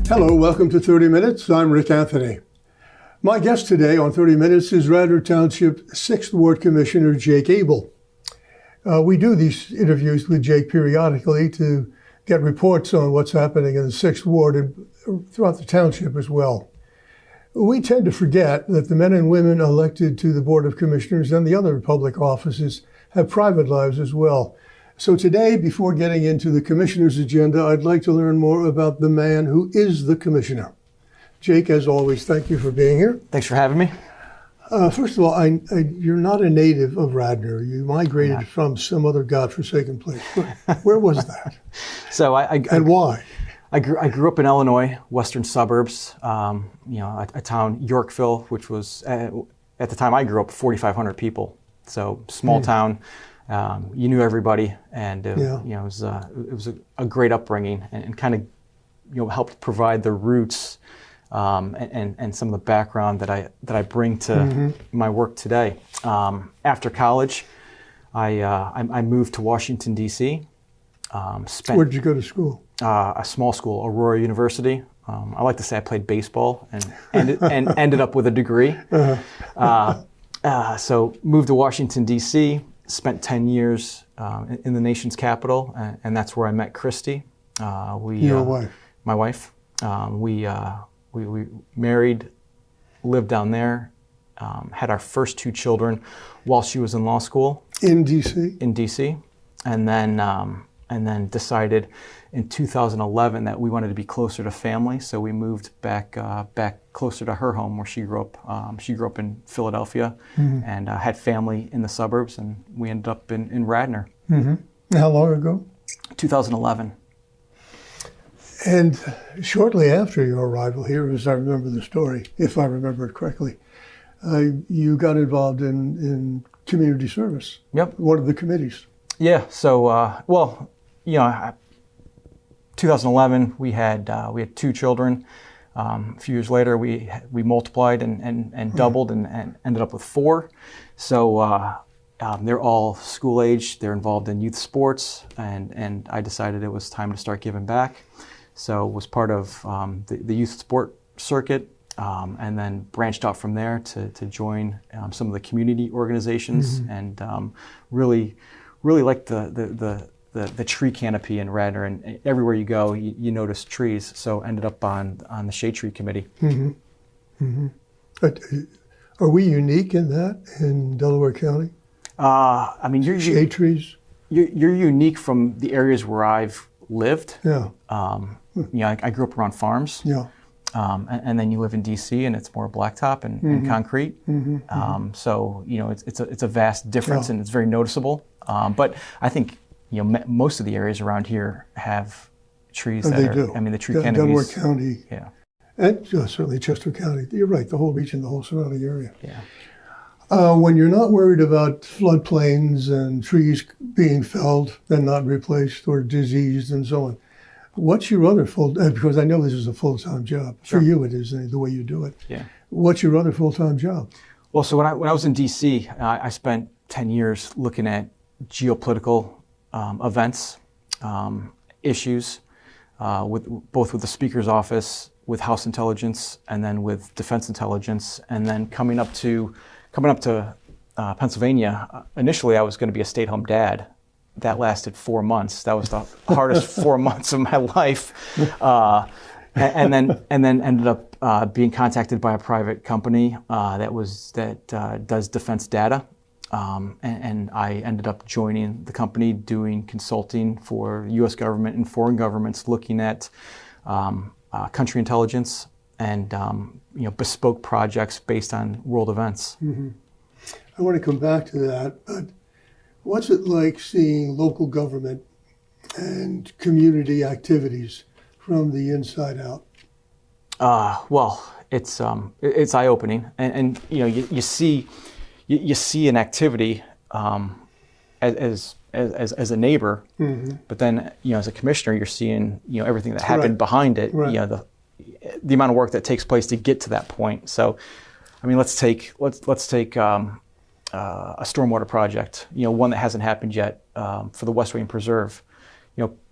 Hello, welcome to 30 Minutes. I'm Rick Anthony. My guest today on 30 Minutes is Radnor Township 6th Ward Commissioner Jake Abel. We do these interviews with Jake periodically to get reports on what's happening in the 6th Ward and throughout the township as well. We tend to forget that the men and women elected to the Board of Commissioners and the other public offices have private lives as well. So today, before getting into the commissioner's agenda, I'd like to learn more about the man who is the commissioner. Jake, as always, thank you for being here. Thanks for having me. First of all, you're not a native of Radnor. You migrated from some other godforsaken place. Where was that? And why? I grew up in Illinois, western suburbs. A town, Yorkville, which was at the time I grew up, 4,500 people. So small town. You knew everybody, and it was a great upbringing, and kind of helped provide the roots and some of the background that I bring to my work today. After college, I moved to Washington D.C. Where did you go to school? A small school, Aurora University. I like to say I played baseball and ended up with a degree. So moved to Washington D.C. Spent 10 years in the nation's capital, and that's where I met Christy. Your wife? My wife. We married, lived down there, had our first 2 children while she was in law school. In D.C.? In D.C. And then decided in 2011 that we wanted to be closer to family, so we moved back closer to her home where she grew up. She grew up in Philadelphia and had family in the suburbs, and we ended up in Radnor. How long ago? 2011. And shortly after your arrival here, as I remember the story, if I remember it correctly, you got involved in community service. Yep. One of the committees. Yeah. So, 2011, we had 2 children. A few years later, we multiplied and doubled and ended up with 4. So they're all school age. They're involved in youth sports, and I decided it was time to start giving back. So was part of the youth sport circuit, and then branched out from there to join some of the community organizations, and really liked the tree canopy in Radnor, and everywhere you go, you notice trees. So ended up on the Shade Tree Committee. Are we unique in that in Delaware County? You're shade trees. You're unique from the areas where I've lived. Yeah. I grew up around farms. Yeah. And then you live in D.C. and it's more blacktop and concrete. So it's a vast difference, and it's very noticeable. But I think most of the areas around here have trees that are. Do. The tree canopies. Delaware County. Yeah. And certainly Chester County. You're right. The whole region, the whole surrounding area. Yeah. When you're not worried about floodplains and trees being felled and not replaced or diseased and so on, what's your other because I know this is a full-time job. Sure. For you it is, the way you do it. Yeah. What's your other full-time job? Well, so when I was in D.C., I spent 10 years looking at geopolitical events, issues, both with the Speaker's office, with House Intelligence, and then with Defense Intelligence, and then coming up to Pennsylvania. Initially, I was going to be a stay-at-home dad. That lasted 4 months. That was the hardest 4 months of my life, and then ended up being contacted by a private company that does defense data, and I ended up joining the company doing consulting for U.S. government and foreign governments, looking at country intelligence and bespoke projects based on world events. I want to come back to that, but what's it like seeing local government and community activities from the inside out? Well, it's eye-opening, and you see an activity as a neighbor, but then as a commissioner, you're seeing everything that happened behind it. Right. The amount of work that takes place to get to that point. So, let's take a stormwater project, one that hasn't happened yet, for the West Wing Preserve.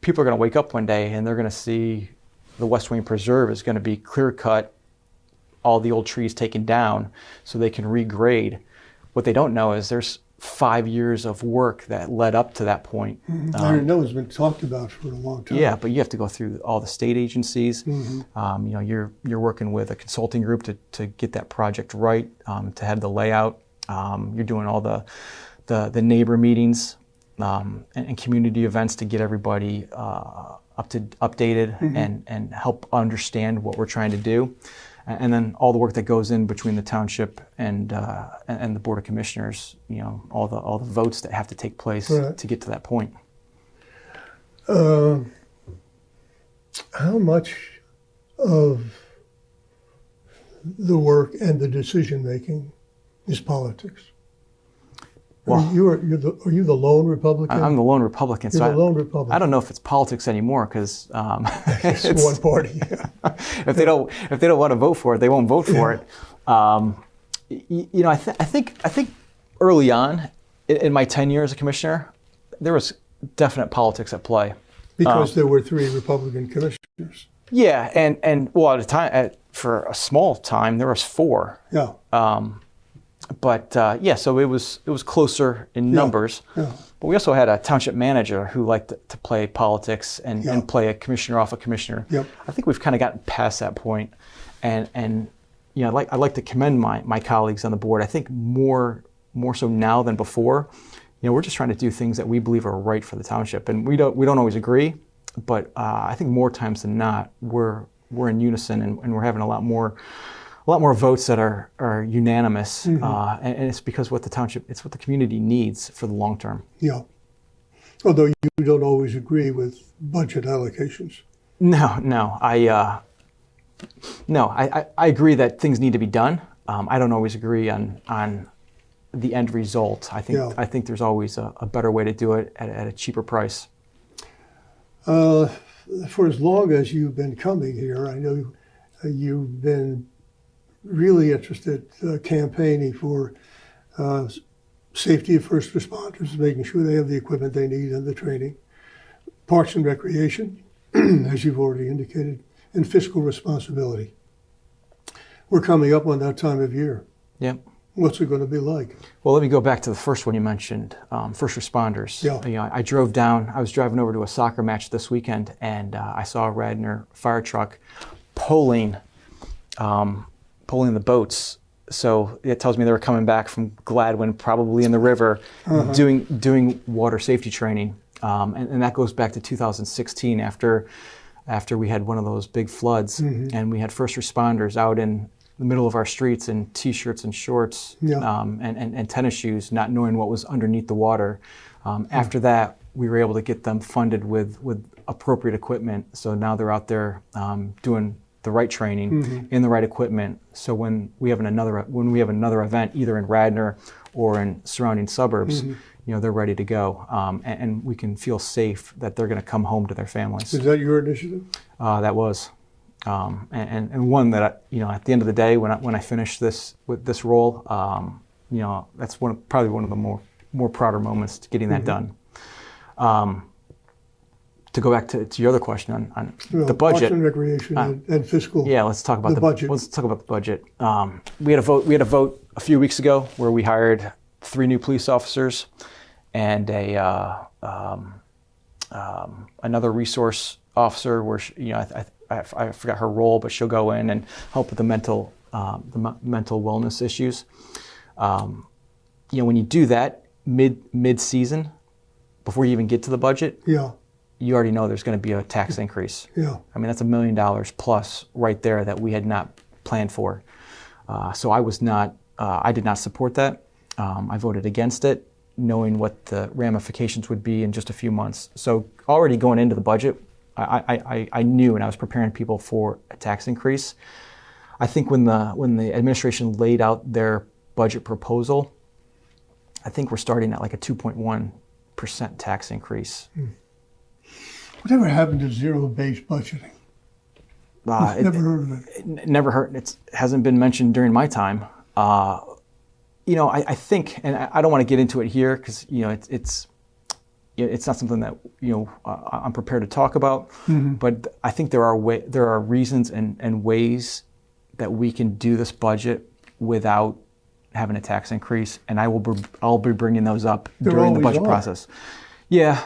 People are going to wake up one day and they're going to see the West Wing Preserve is going to be clear cut, all the old trees taken down so they can regrade. What they don't know is there's 5 years of work that led up to that point. I know it's been talked about for a long time. Yeah, but you have to go through all the state agencies. You're working with a consulting group to get that project right, to have the layout. You're doing all the neighbor meetings and community events to get everybody updated and help understand what we're trying to do. And then all the work that goes in between the township and the Board of Commissioners, all the votes that have to take place to get to that point. How much of the work and the decision making is politics? Well, are you the lone Republican? I'm the lone Republican. You're the lone Republican. I don't know if it's politics anymore because it's one party. Yeah. If they don't want to vote for it, they won't vote for it. I think early on in my tenure as a commissioner, there was definite politics at play because there were 3 Republican commissioners. Yeah, and well, at a time for a small time there was 4. Yeah. So it was closer in numbers. Yeah. But we also had a township manager who liked to play politics and play a commissioner off a commissioner. Yep. I think we've kind of gotten past that point, and I'd like to commend my colleagues on the board. I think more so now than before. We're just trying to do things that we believe are right for the township, and we don't always agree, but I think more times than not we're in unison and we're having a lot more votes that are unanimous, and it's because what the community needs for the long term. Yeah. Although you don't always agree with budget allocations. No. I agree that things need to be done. I don't always agree on the end result. I think there's always a better way to do it at a cheaper price. For as long as you've been coming here, I know you've been really interested campaigning for safety of first responders, making sure they have the equipment they need and the training, parks and recreation, as you've already indicated, and fiscal responsibility. We're coming up on that time of year. Yep. What's it going to be like? Well, let me go back to the first one you mentioned, first responders. Yeah. I drove down. I was driving over to a soccer match this weekend, and I saw a Radnor fire truck pulling the boats. So it tells me they were coming back from Gladwin, probably in the river, doing water safety training. And that goes back to 2016 after we had one of those big floods, and we had first responders out in the middle of our streets in T-shirts and shorts and tennis shoes, not knowing what was underneath the water. After that, we were able to get them funded with appropriate equipment. So now they're out there doing the right training in the right equipment. So when we have another event, either in Radnor or in surrounding suburbs, they're ready to go, and we can feel safe that they're going to come home to their families. Is that your initiative? That was, and one that at the end of the day, when I finish this role, that's probably one of the more prouder moments to getting that done. To go back to your other question on the budget, Parks and recreation and fiscal. Yeah, let's talk about the budget. Let's talk about the budget. We had a vote a few weeks ago where we hired 3 new police officers and another resource officer. Where I forgot her role, but she'll go in and help with the mental wellness issues. When you do that mid season, before you even get to the budget, you already know there's going to be a tax increase. Yeah. I mean, that's $1 million plus right there that we had not planned for. So I did not support that. I voted against it, knowing what the ramifications would be in just a few months. So already going into the budget, I knew, and I was preparing people for a tax increase. I think when the administration laid out their budget proposal, I think we're starting at like a 2.1% tax increase. Whatever happened to zero-based budgeting? Never heard of it. Never heard. It hasn't been mentioned during my time. I think, and I don't want to get into it here because it's it's not something that I'm prepared to talk about. But I think there are reasons and ways that we can do this budget without having a tax increase, and I'll be bringing those up during the budget process. Yeah,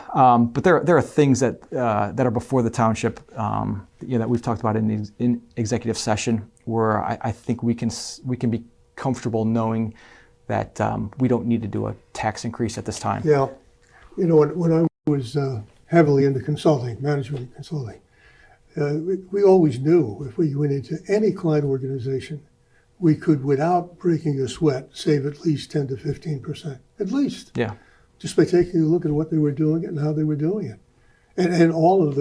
but there are things that are before the township that we've talked about in executive session, where I think we can be comfortable knowing that we don't need to do a tax increase at this time. Yeah, when I was heavily into consulting, management consulting, we always knew if we went into any client organization, we could, without breaking a sweat, save at least 10 to 15%, at least. Yeah. Just by taking a look at what they were doing and how they were doing it, and all of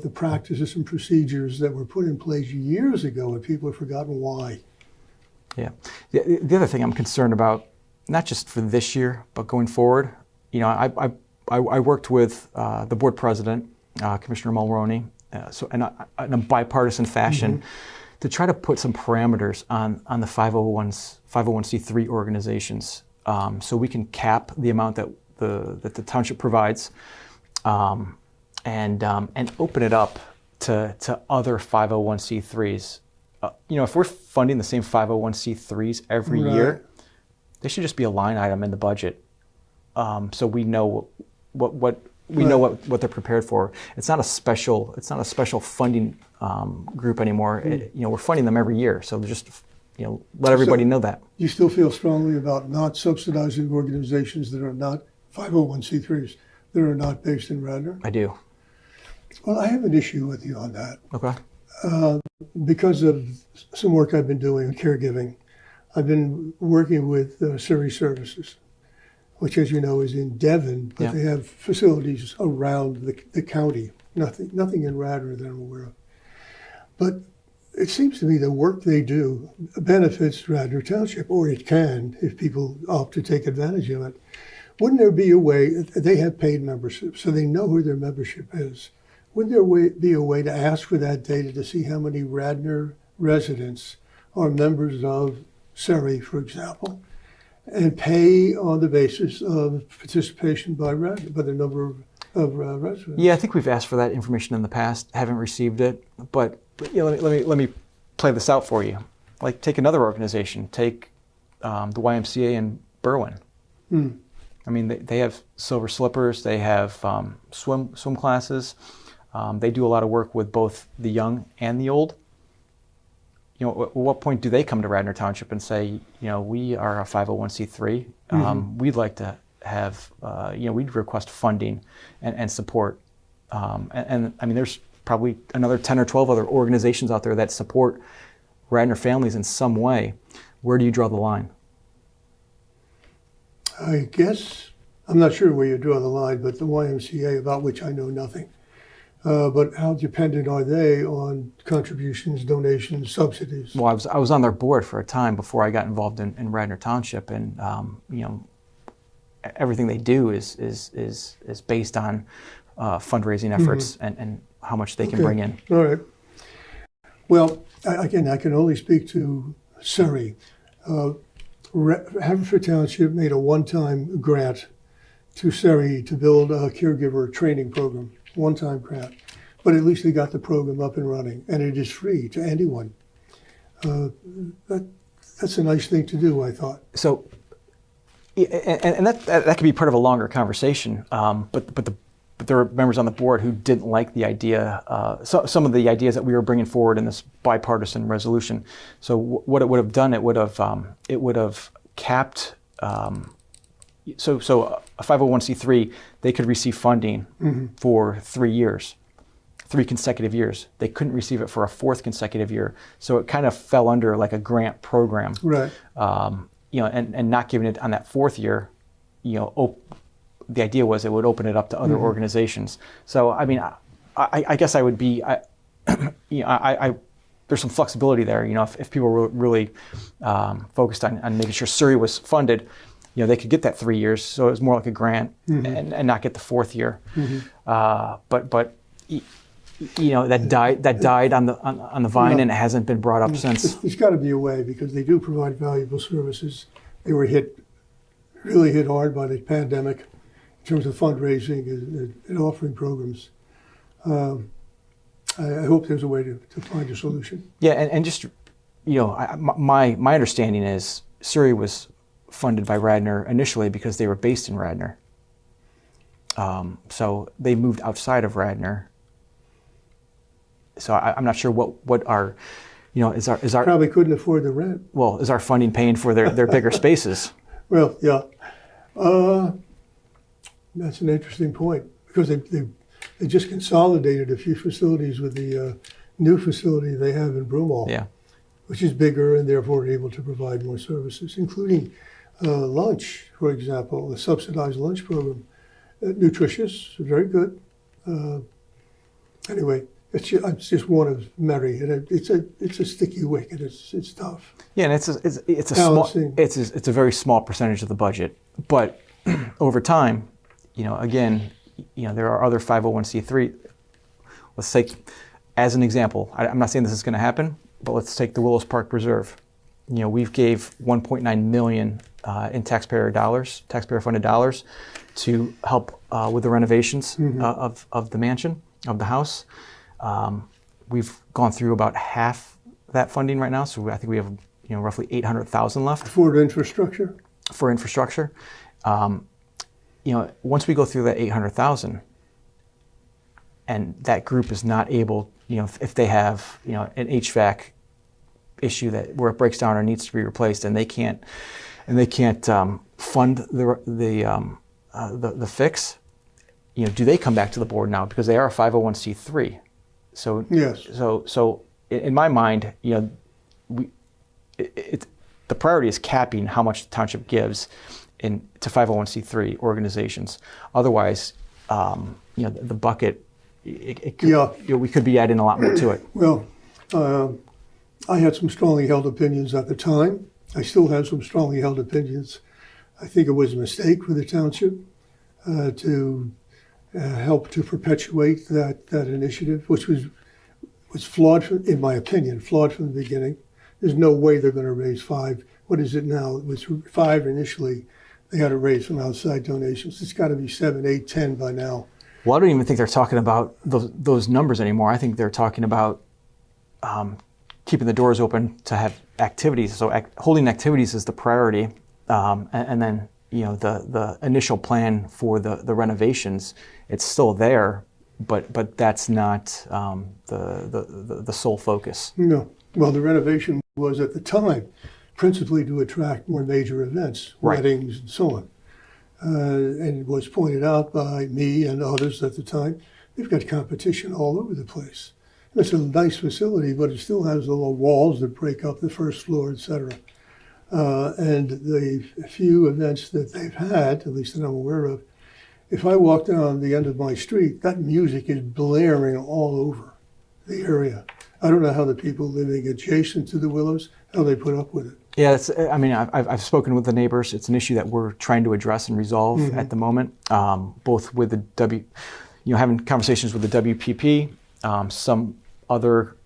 the practices and procedures that were put in place years ago, and people have forgotten why. Yeah. The other thing I'm concerned about, not just for this year, but going forward, I worked with the board president, Commissioner Mulroney, in a bipartisan fashion, to try to put some parameters on the 501c3 organizations, so we can cap the amount that the township provides, and open it up to other 501c3s. If we're funding the same 501c3s every year, they should just be a line item in the budget, so we know what they're prepared for. It's not a special funding group anymore. We're funding them every year, so just let everybody know that. You still feel strongly about not subsidizing organizations that are not 501c3s, that are not based in Radnor? I do. Well, I have an issue with you on that. Okay. Because of some work I've been doing in caregiving, I've been working with Surrey Services, which, as you know, is in Devon, but they have facilities around the county. Nothing in Radnor that I'm aware of. But it seems to me the work they do benefits Radnor Township, or it can if people opt to take advantage of it. Wouldn't there be a way, they have paid membership, so they know who their membership is. Wouldn't there be a way to ask for that data to see how many Radnor residents are members of Surrey, for example, and pay on the basis of participation by Radnor, by the number of residents? Yeah, I think we've asked for that information in the past, haven't received it. But let me play this out for you. Like, take another organization, take the YMCA in Berwyn. I mean, they have silver slippers, they have swim classes. They do a lot of work with both the young and the old. At what point do they come to Radnor Township and say, we are a 501c3. We'd like to have, we'd request funding and support. And I mean, there's probably another 10 or 12 other organizations out there that support Radnor families in some way. Where do you draw the line? I guess, I'm not sure where you draw the line, but the YMCA, about which I know nothing. But how dependent are they on contributions, donations, subsidies? Well, I was on their board for a time before I got involved in Radnor Township, and everything they do is based on fundraising efforts and how much they can bring in. All right. Well, I can only speak to Surrey. Haverford Township made a one-time grant to Surrey to build a caregiver training program. One-time grant, but at least they got the program up and running, and it is free to anyone. That's a nice thing to do, I thought. So, and that could be part of a longer conversation. But there were members on the board who didn't like the idea, some of the ideas that we were bringing forward in this bipartisan resolution. So what it would have done, it would have capped. So a 501c3, they could receive funding for 3 years, 3 consecutive years. They couldn't receive it for a 4th consecutive year. So it kind of fell under like a grant program. Right. And not giving it on that 4th year, the idea was it would open it up to other organizations. So, I mean, I guess I would be, there's some flexibility there. If people were really focused on making sure Surrey was funded, they could get that 3 years, so it was more like a grant and not get the 4th year. But that died on the vine, and it hasn't been brought up since. There's got to be a way, because they do provide valuable services. They were really hit hard by the pandemic, terms of fundraising and offering programs. I hope there's a way to find a solution. Yeah, and just, my understanding is Surrey was funded by Radnor initially because they were based in Radnor. So they moved outside of Radnor. So I'm not sure what our, is our probably couldn't afford the rent. Well, is our funding paying for their bigger spaces? Well, yeah, that's an interesting point because they just consolidated a few facilities with the new facility they have in Broomall, Yeah, which is bigger and therefore able to provide more services, including lunch, for example, a subsidized lunch program. Nutritious, very good. Anyway, it's just one of many, and it's a sticky wicket. It's tough. yeah, and it's a very small percentage of the budget, but over time, again, there are other 501c3. Let's take, as an example, I'm not saying this is going to happen, but let's take the Willows Park Preserve. We've gave $1.9 million in taxpayer-funded dollars, to help with the renovations of the mansion, of the house. We've gone through about half that funding right now, so I think we have roughly $800,000 left for infrastructure. For infrastructure, once we go through that $800,000, and that group is not able, if they have an HVAC issue where it breaks down or needs to be replaced, and they can't fund the fix, do they come back to the board now because they are a 501c3? So yes. So in my mind, the priority is capping how much the township gives to 501c3 organizations. Otherwise, the bucket, we could be adding a lot more to it. Well, I had some strongly held opinions at the time. I still have some strongly held opinions. I think it was a mistake for the township to help to perpetuate that initiative, which was flawed, in my opinion, flawed from the beginning. There's no way they're going to raise $5. What is it now? It was $5 initially. They had to raise from outside donations. It's got to be 7, 8, 10 by now. Well, I don't even think they're talking about those numbers anymore. I think they're talking about keeping the doors open to have activities. So holding activities is the priority, and then the initial plan for the renovations, it's still there, but that's not the sole focus. No. Well, the renovation was at the time principally to attract more major events, right, weddings and so on. And it was pointed out by me and others at the time, they've got competition all over the place. It's a nice facility, but it still has the little walls that break up the first floor, et cetera. And the few events that they've had, at least that I'm aware of, if I walk down the end of my street, that music is blaring all over the area. I don't know how the people living adjacent to the Willows, how they put up with it. Yeah, I've spoken with the neighbors. It's an issue that we're trying to address and resolve at the moment, both with the having conversations with the WPP, some other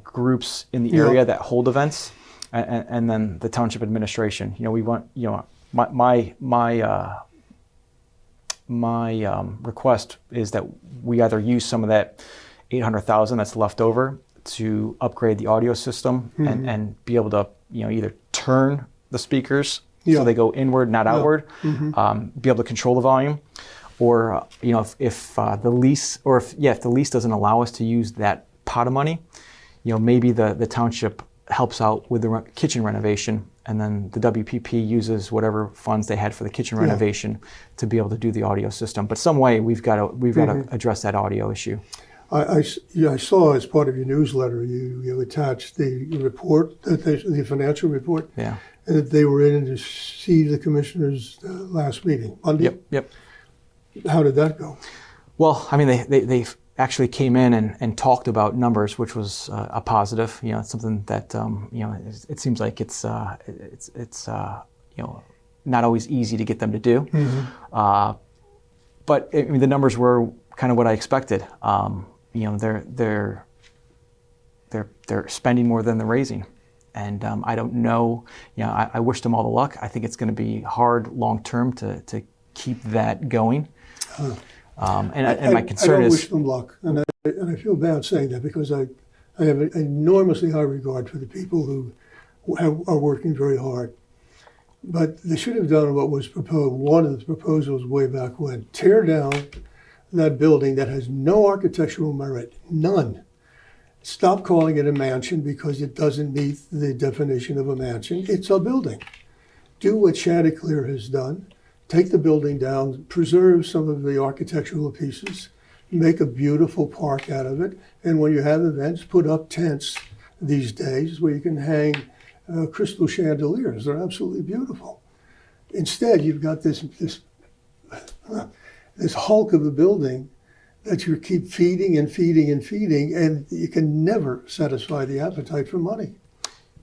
groups in the area that hold events, and then the township administration. We want, my request is that we either use some of that $800,000 that's left over to upgrade the audio system and be able to either turn the speakers so they go inward, not outward, be able to control the volume, or if the lease doesn't allow us to use that pot of money, maybe the township helps out with the kitchen renovation, and then the WPP uses whatever funds they had for the kitchen renovation to be able to do the audio system. But some way we've got to address that audio issue. I saw as part of your newsletter you attached the report, the financial report, and that they were in to see the commissioners last meeting, Monday. Yep. How did that go? Well, I mean, they actually came in and talked about numbers, which was a positive. It's something that it seems like it's not always easy to get them to do. But I mean, the numbers were kind of what I expected. They're spending more than they're raising, and I don't know. I wish them all the luck. I think it's going to be hard long term to keep that going. And my concern I don't is, wish them luck, and I feel bad saying that because I have an enormously high regard for the people who are working very hard. But they should have done what was proposed. One of the proposals way back when: tear down that building that has no architectural merit, none. Stop calling it a mansion because it doesn't meet the definition of a mansion. It's a building. Do what Chanticleer has done. Take the building down, preserve some of the architectural pieces, make a beautiful park out of it, and when you have events, put up tents these days where you can hang crystal chandeliers. They're absolutely beautiful. Instead, you've got this hulk of a building that you keep feeding and feeding and feeding, and you can never satisfy the appetite for money.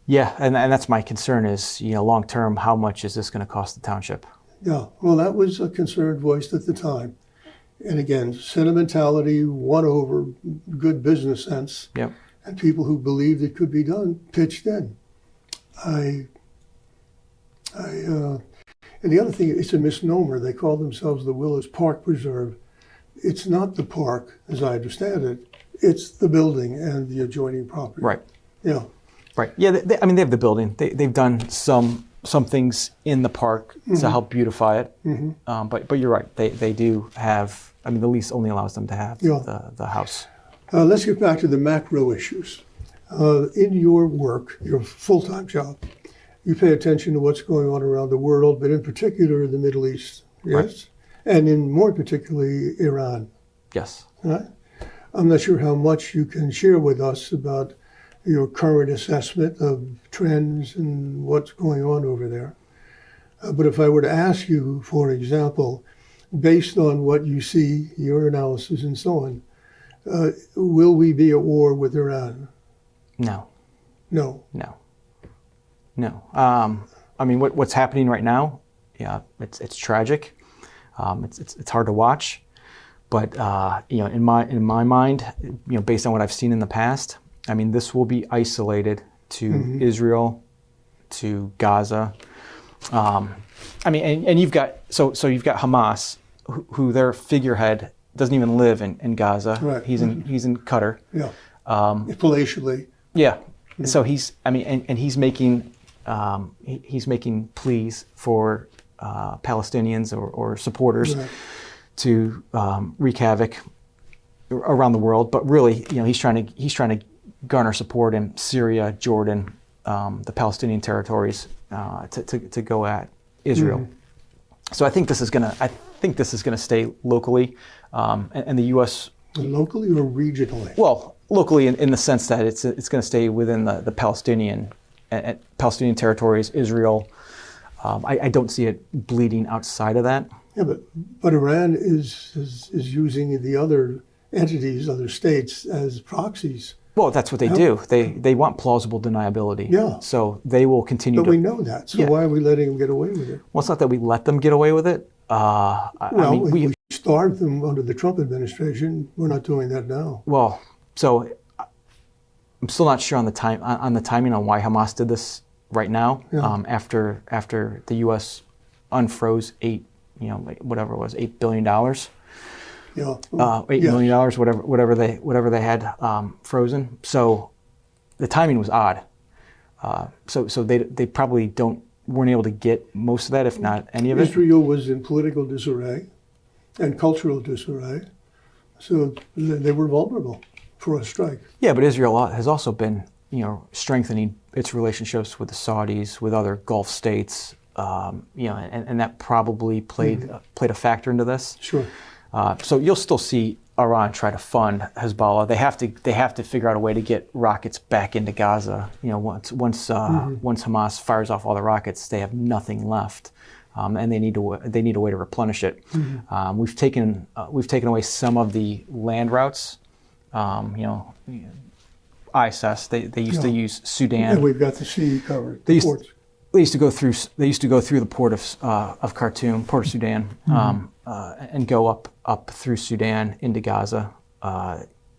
yeah, and that's my concern is, long term, how much is this going to cost the township? Yeah, well, that was a concern voiced at the time. And again, sentimentality won over good business sense. Yep. And people who believed it could be done pitched in. And the other thing, it's a misnomer. They call themselves the Willows Park Preserve. It's not the park, as I understand it. It's the building and the adjoining property. Right. Yeah. Right. Yeah. They have the building. They've done some things in the park to help beautify it. Mm-hmm. But you're right. They do have. The lease only allows them to have the house. Let's get back to the macro issues. In your work, your full-time job, you pay attention to what's going on around the world, but in particular in the Middle East. Yes. Right. And in more particularly Iran. Yes. Right? I'm not sure how much you can share with us about your current assessment of trends and what's going on over there. But if I were to ask you, for example, based on what you see, your analysis and so on, will we be at war with Iran? No. No. No. No. What's happening right now? Yeah, it's tragic. It's hard to watch, but in my mind, based on what I've seen in the past, this will be isolated to Israel, to Gaza. And you've got you've got Hamas, who their figurehead doesn't even live in Gaza. Right. He's in Qatar. Yeah. Palatially. Yeah. So he's making pleas for Palestinians or supporters to wreak havoc around the world, but really, he's trying to garner support in Syria, Jordan, the Palestinian territories to go at Israel. So I think this is gonna stay locally, and the U.S. Locally or regionally? Well, locally in the sense that it's going to stay within the Palestinian territories, Israel. I don't see it bleeding outside of that. Yeah, but Iran is using the other entities, other states, as proxies. Well, that's what they do. They want plausible deniability. Yeah. So they will continue. But we know that. So why are we letting them get away with it? Well, it's not that we let them get away with it. We starved them under the Trump administration. We're not doing that now. Well, so I'm still not sure on the timing on why Hamas did this right now. Yeah. After the U.S. unfroze $8 billion. Yeah. $8 million, whatever they had frozen. So the timing was odd. So they probably weren't able to get most of that, if not any of it. Israel was in political disarray and cultural disarray, so they were vulnerable for a strike. Yeah, but Israel has also been, strengthening its relationships with the Saudis, with other Gulf states, and that probably played a factor into this. Sure. So you'll still see Iran try to fund Hezbollah. They have to figure out a way to get rockets back into Gaza. Once Hamas fires off all the rockets, they have nothing left, and they need a way to replenish it. We've taken away some of the land routes. ISS. They used to use Sudan. And we've got the sea covered. They used to go through the port of Khartoum, Port of Sudan, and go up through Sudan into Gaza.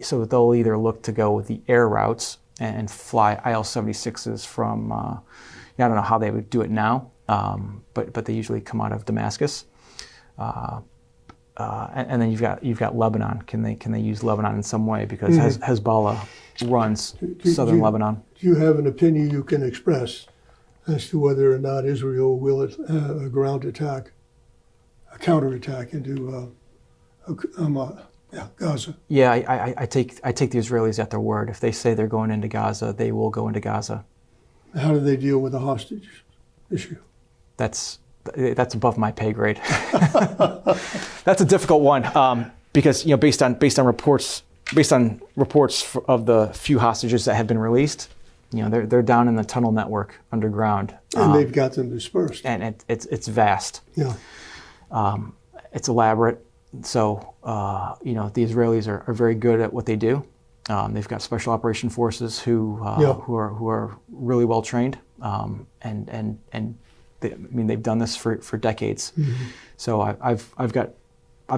So they'll either look to go with the air routes and fly IL-76s from. I don't know how they would do it now, but they usually come out of Damascus. And then you've got Lebanon. Can they use Lebanon in some way, because Hezbollah runs southern Lebanon? Do you have an opinion you can express as to whether or not Israel will a ground attack, a counterattack into Gaza? Yeah, I take the Israelis at their word. If they say they're going into Gaza, they will go into Gaza. How do they deal with the hostage issue? That's above my pay grade. That's a difficult one, because based on reports of the few hostages that have been released, they're down in the tunnel network underground, and they've got them dispersed, and it's vast. Yeah, it's elaborate. So the Israelis are very good at what they do. They've got special operation forces who are really well trained, and they've done this for decades. So I've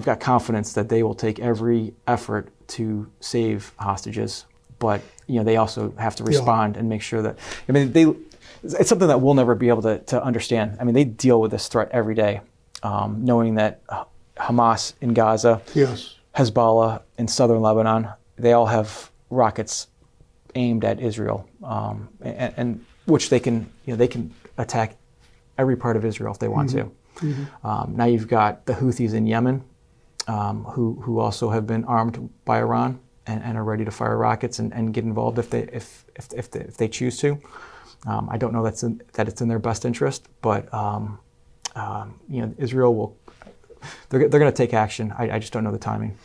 got confidence that they will take every effort to save hostages, but they also have to respond and make sure that it's something that we'll never be able to understand. They deal with this threat every day, knowing that Hamas in Gaza, Hezbollah in southern Lebanon, they all have rockets aimed at Israel, and which they can attack every part of Israel if they want to. Now you've got the Houthis in Yemen, who also have been armed by Iran and are ready to fire rockets and get involved if they choose to. I don't know that it's in their best interest, but Israel will. They're going to take action. I just don't know the timing.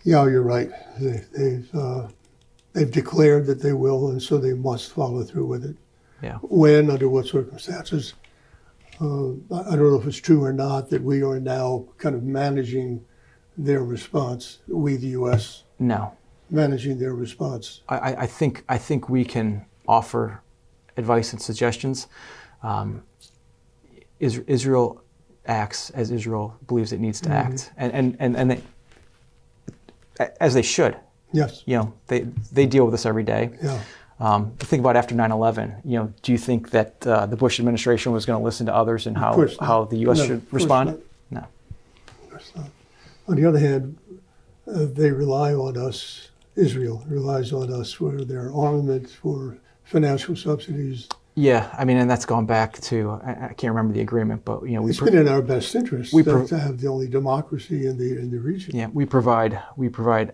Yeah, you're right. They've declared that they will, and so they must follow through with it. Yeah. When, under what circumstances? I don't know if it's true or not that we are now kind of managing their response. We, the U.S. No. Managing their response. I think we can offer advice and suggestions. Israel acts as Israel believes it needs to act, and they, as they should. Yes. They deal with this every day. Yeah. Think about after 9/11. Do you think that the Bush administration was going to listen to others and how the U.S. should respond? No. Of course not. On the other hand, they rely on us. Israel relies on us for their armament, for financial subsidies. Yeah, and that's gone back to, I can't remember the agreement, but it's been in our best interest to have the only democracy in the region. Yeah, we provide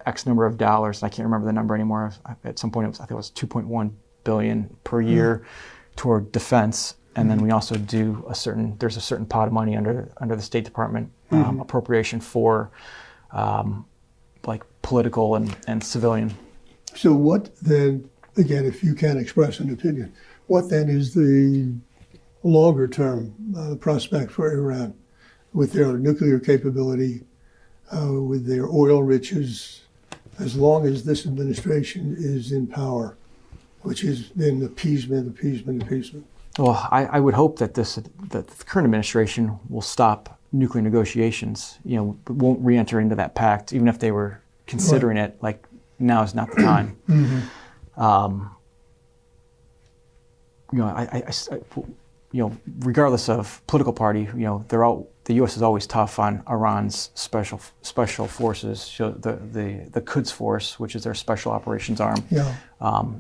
X number of dollars. I can't remember the number anymore. At some point, I think it was $2.1 billion per year toward defense, and then we also do there's a certain pot of money under the State Department appropriation for like political and civilian. So what then? Again, if you can express an opinion. What then is the longer-term prospect for Iran with their nuclear capability, with their oil riches, as long as this administration is in power, which has been appeasement? Well, I would hope that the current administration will stop nuclear negotiations. Won't re-enter into that pact, even if they were considering it. Like, now is not the time. Regardless of political party, the U.S. is always tough on Iran's special forces. So the Quds Force, which is their special operations arm,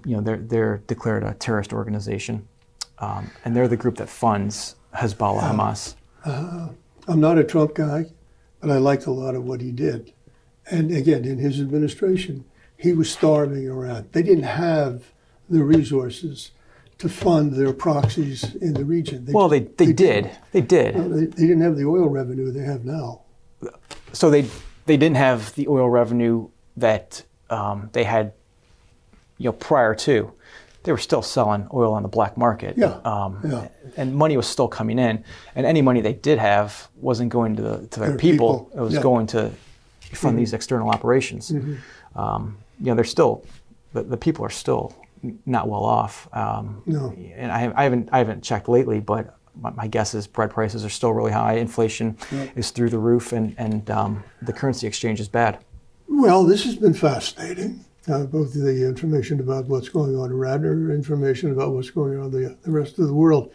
they're declared a terrorist organization, and they're the group that funds Hezbollah, Hamas. I'm not a Trump guy, but I liked a lot of what he did. And again, in his administration, he was starving Iran. They didn't have the resources to fund their proxies in the region. They did. They didn't have the oil revenue they have now. So they didn't have the oil revenue that they had, prior to. They were still selling oil on the black market. And money was still coming in. And any money they did have wasn't going to their people. It was going to fund these external operations. They're still, the people are still not well off. No. And I haven't checked lately, but my guess is bread prices are still really high. Inflation is through the roof, and the currency exchange is bad. Well, this has been fascinating. Both the information about what's going on in Radnor, information about what's going on in the rest of the world.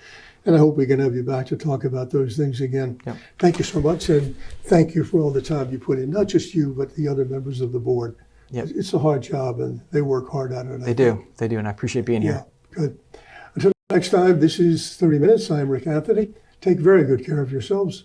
And I hope we can have you back to talk about those things again. Yep. Thank you so much, and thank you for all the time you put in, not just you, but the other members of the board. Yep. It's a hard job, and they work hard at it. They do, and I appreciate being Yeah, here. good. Until next time, this is 30 Minutes. I'm Rick Anthony. Take very good care of yourselves.